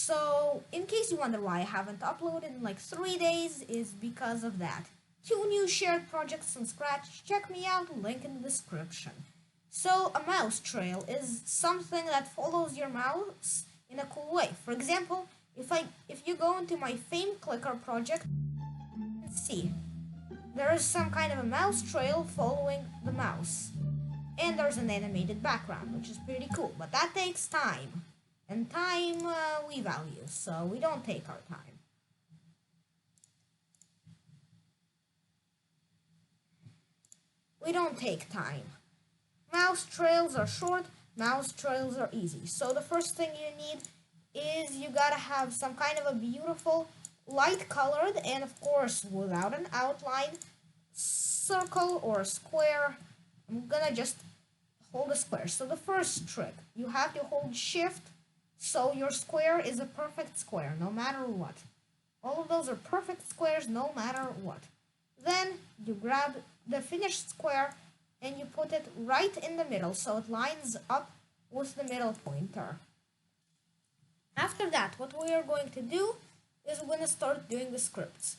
So, in case you wonder why I haven't uploaded in like 3 days, is because of that. 2 new shared projects from scratch. Check me out, link in the description. So, a mouse trail is something that follows your mouse in a cool way. For example, if you go into my Fame Clicker project, let's see, there is some kind of a mouse trail following the mouse. And there's an animated background, which is pretty cool, but that takes time. And time we value, so we don't take our time. We don't take time. Mouse trails are short, mouse trails are easy. So the first thing you need is you gotta have some kind of a beautiful light colored and of course without an outline circle or square. I'm gonna just hold a square. So the first trick, you have to hold shift so your square is a perfect square no matter what. All of those are perfect squares no matter what. Then you grab the finished square and you put it right in the middle so it lines up with the middle pointer. After that, what we are going to do is we're going to start doing the scripts.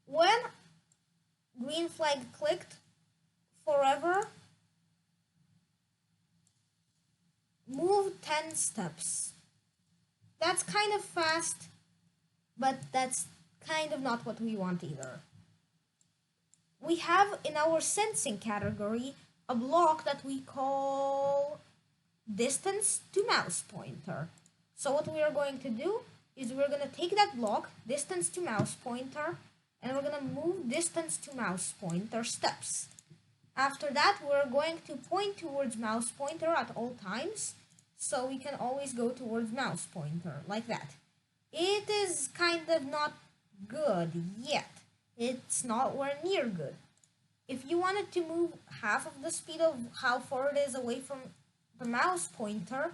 When green flag clicked, forever, move 10 steps. That's kind of fast, but that's kind of not what we want either. We have in our sensing category a block that we call distance to mouse pointer. So what we are going to do is we're going to take that block, distance to mouse pointer, and we're going to move distance to mouse pointer steps. After that, we're going to point towards mouse pointer at all times, so we can always go towards mouse pointer, like that. It is kind of not good yet. It's nowhere near good. If you wanted to move half of the speed of how far it is away from the mouse pointer,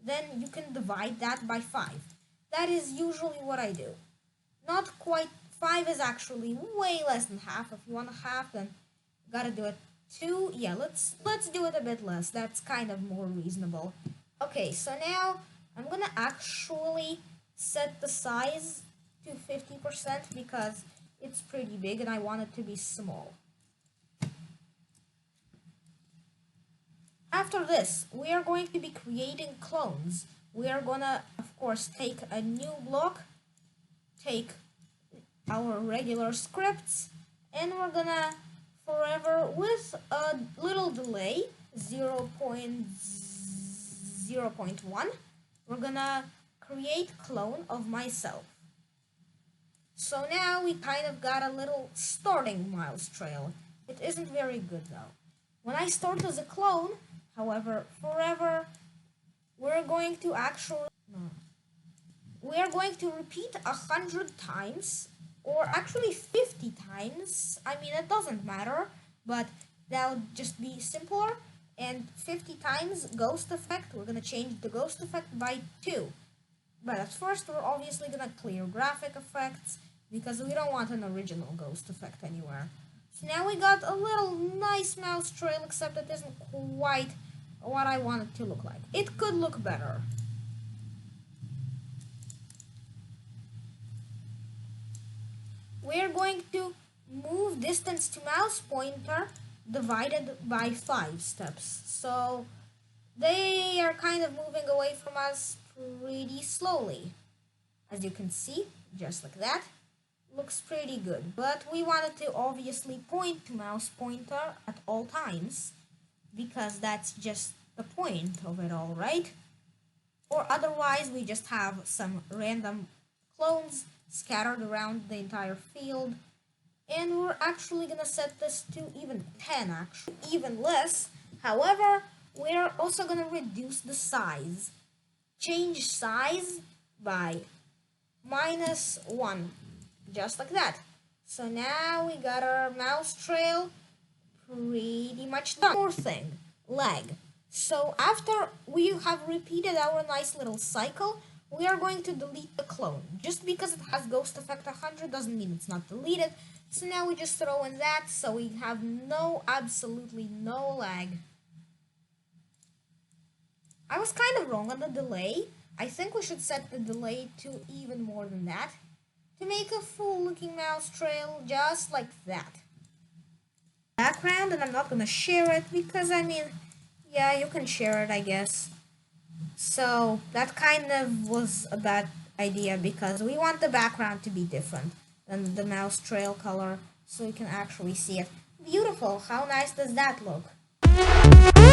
then you can divide that by 5. That is usually what I do. Not quite, 5 is actually way less than half. If you want a half, then you gotta do it 2. Yeah, let's do it a bit less. That's kind of more reasonable. Okay, so now I'm gonna actually set the size to 50% because it's pretty big and I want it to be small. After this, we are going to be creating clones. We are gonna, of course, take a new block, take our regular scripts, and we're gonna forever with a little delay, 0.1, we're gonna create clone of myself. So now we kind of got a little starting mouse trail. It isn't very good though. When I start as a clone, however, forever, we're going to repeat 100 times, or actually 50 times. I mean, it doesn't matter, but that'll just be simpler. And 50 times ghost effect, we're gonna change the ghost effect by 2. But at first, we're obviously gonna clear graphic effects because we don't want an original ghost effect anywhere. So now we got a little nice mouse trail, except it isn't quite what I want it to look like. It could look better. We're going to move distance to mouse pointer divided by 5 steps. So they are kind of moving away from us pretty slowly. As you can see, just like that. Looks pretty good, but we wanted to obviously point to mouse pointer at all times because that's just the point of it all, right? Or otherwise we just have some random clones scattered around the entire field, and we're actually gonna set this to even 10, actually even less. However, we're also gonna reduce the size, change size by -1. Just like that. So now we got our mouse trail pretty much done. One more thing, lag. So after we have repeated our nice little cycle, we are going to delete the clone. Just because it has ghost effect 100 doesn't mean it's not deleted. So now we just throw in that so we have absolutely no lag. I was kind of wrong on the delay. I think we should set the delay to even more than that to make a full looking mouse trail just like that. Background, and I'm not gonna share it because I mean, yeah, you can share it, I guess. So that kind of was a bad idea because we want the background to be different than the mouse trail color so you can actually see it. Beautiful, how nice does that look?